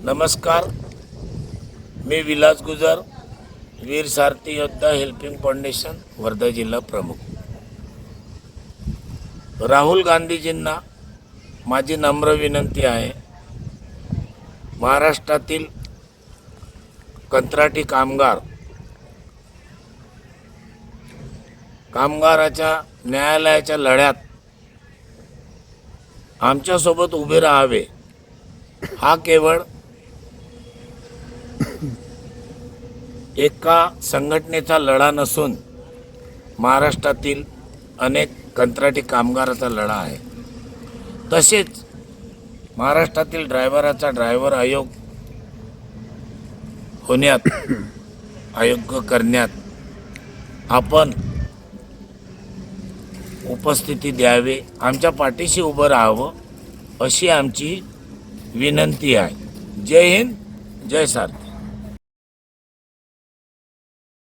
नमस्कार, मी विलास गुजर, वीर सारथी योद्धा helping foundation Wardha जिल्हा प्रमुख। राहुल गांधीजींना माझी नम्र विनंती आहे, महाराष्ट्रातील कंत्राटी कामगाराच्या न्यायालयाच्या लढ्यात आमच्यासोबत उभे राहावे। हा केवळ एका संघटनेचा लढा नसून महाराष्ट्रातील अनेक कंत्राटी कामगाराचा लढा आहे। तसेच महाराष्ट्रातील ड्रायव्हराचा ड्रायव्हर आयोग होण्यात अयोग्य करण्यात आपण उपस्थिती द्यावी, आमच्या पाठीशी उभं राहावं अशी आमची विनंती आहे। जय हिंद, जय सारथी।